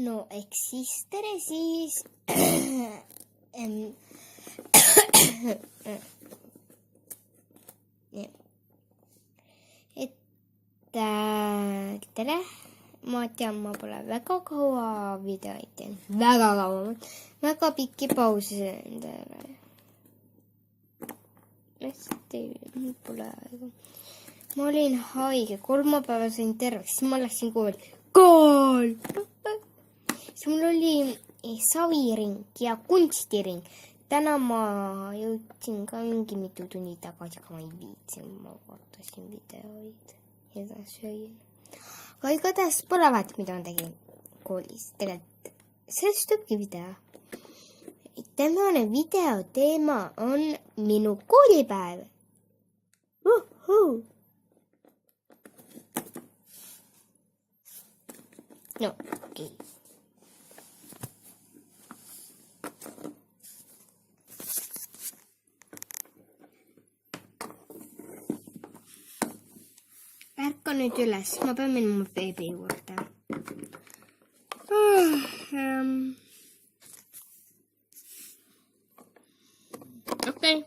no eks siis tere siis tere, ma tean, ma pole väga kaua videoid teinud, väga pikki pause endale. Mul pole aega. Ma olin haige, kolmapäeva sain terveks, siis ma läksin kooli. Siis mul oli saviring ja kunstiring. Täna ma jõudsin ka mingi mitu tunni tagasi, aga ma ei viitsin, ma vaatasin videoid ja söin. Aga igatahes pole vahet, mida ma tegin koolis. Tegelikult sellest tubki video. Tänane video teema on minu koolipäev. No, okei. Ärka nüüd üles, ma pean minema beebi juurde. Okei.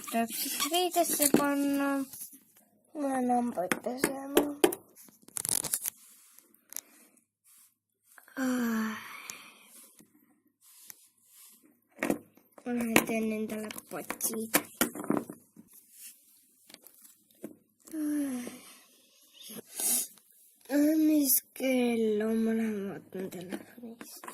Tuleb siis riidesse panna. Ma olen hambaid pesema. Ma lähen teen endale potsid. Mis kell on? Ma lähen vaatan telefonist.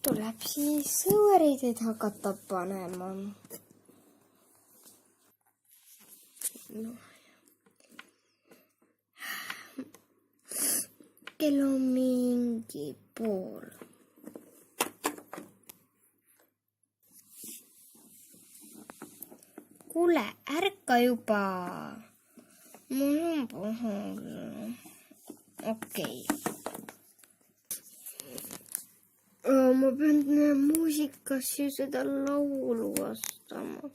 Tuleb siis sõõrideid hakata panema. Kell on mingi 1:30. Kuule, ärka juba. Mul on paha. Okei. Ma pean muusikasse seda laulu vastama.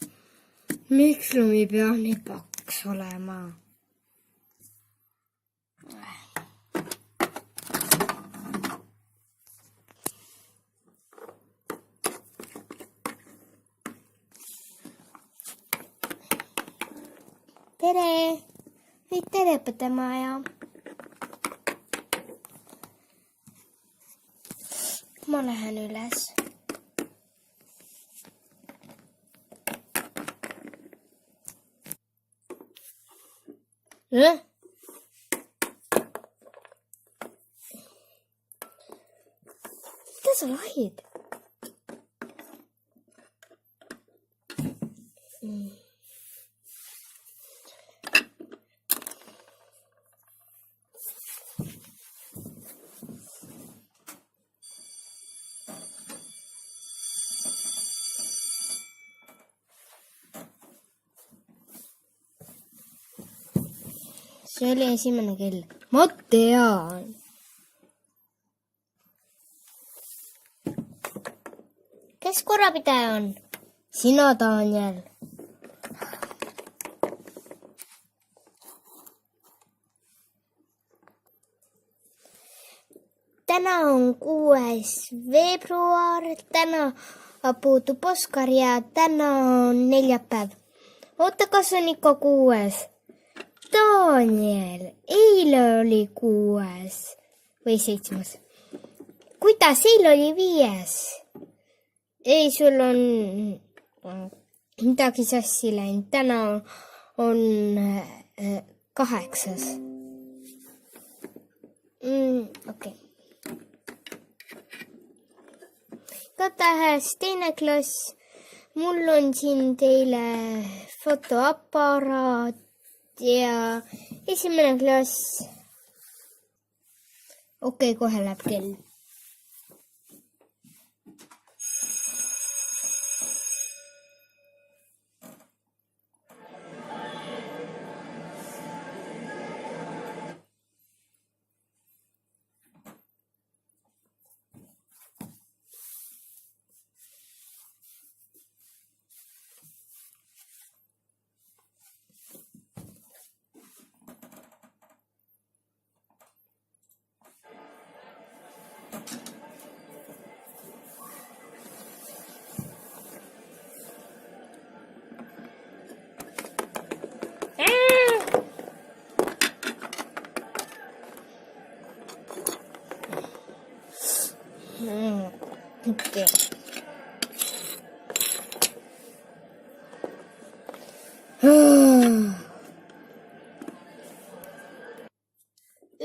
Miks lumi peab nii paks olema? Tere! Tere, õpetamaja! Ma lähen üles. Mida sa lahid? See oli esimene kell. Ma tean. Kes korrapidaja on? Sina, Daniel. Täna on 6. veebruar. Täna puutub Oskar ja täna on neljapäev. Oota, kas on ikka 6? Daniel, eile oli 6. või 7. Kuidas eile oli 5? Ei, sul on midagi sassi läinud. Täna on 8. Okei. Igatahes teine klass. Mul on siin teile fotoaparaat ja esimene klass. Okei, kohe läheb kell. okei.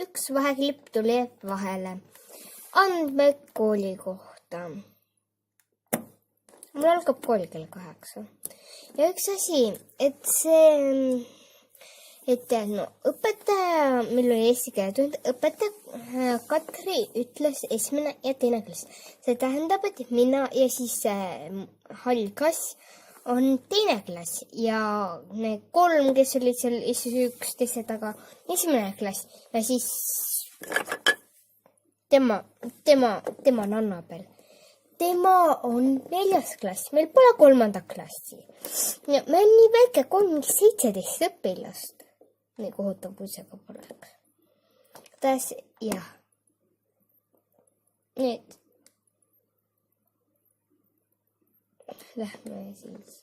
Üks vaheklipp tuli vahele. Andmed kooli kohta. Mul algab kool kell 8. Ja üks asi, et õpetaja, meil oli eesti keele tund, õpetaja Katri ütles esimene ja teine klass. See tähendab, et mina ja siis hall klass on teine klass ja need 3, kes olid seal üksteise taga, esimene klass ja siis tema on Annabel. Tema on 4. klass, meil pole 3. klassi. Ja meil on nii väike 17 õpilast. Nii kohutav puusega poleks. Jah. Nüüd. Lähme siis.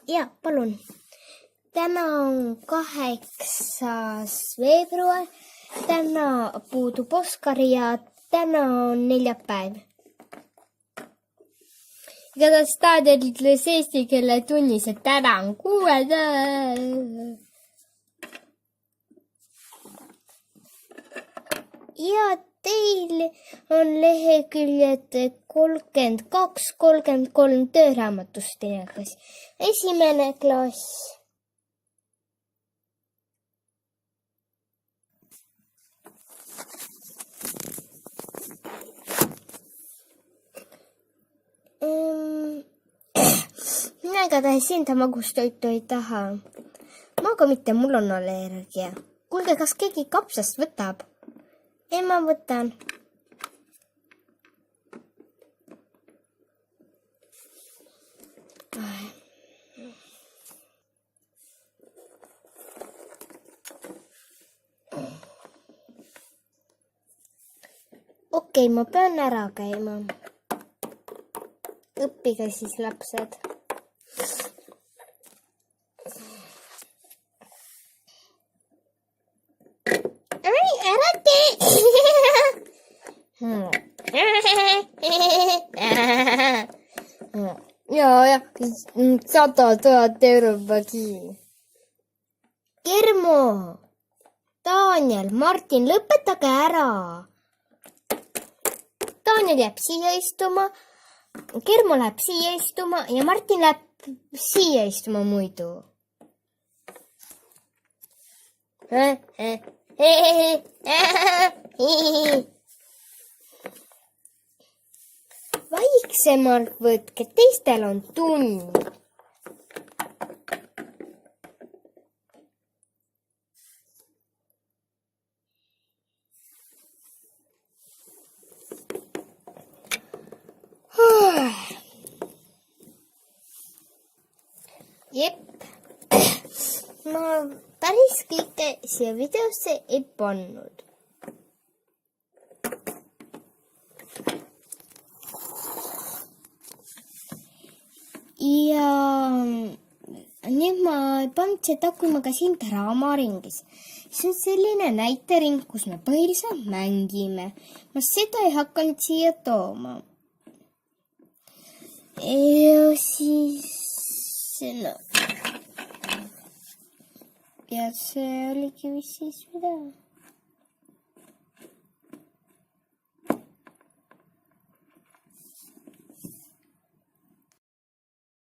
Ja, palun. Täna on 8. veebruar. Täna puudub Oskar ja täna on neljapäev. Igatahes Taader ütles eesti keele tunnis, et täna on 6. Ja teil on leheküljed 32, 33 tööraamatust teine klass. Esimene klass. Mina igatahes enda magustoitu ei taha. Ma ka mitte, mul on allergia. Kuulge, kas keegi kapsast võtab? Ei, ma võtan. Okei, ma pean ära käima. Õppige siis, lapsed. Ära tee! Ja, 100 000 eurot pagi. Kermo, Daniel, Martin, lõpetage ära. Daniel jääb siia istuma, Kermo läheb siia istuma ja Martin läheb siia istuma muidu. Vaiksemalt võtke, teistel on tund. Jep, ma päris kõike siia videosse ei pannud. Ja nüüd ma ei pannud seda, kui ma käisin draamaringis. See on selline näitering, kus me põhiliselt mängime. Ma seda ei hakanud siia tooma. Ja siis... No. Ja see oligi vist siis video.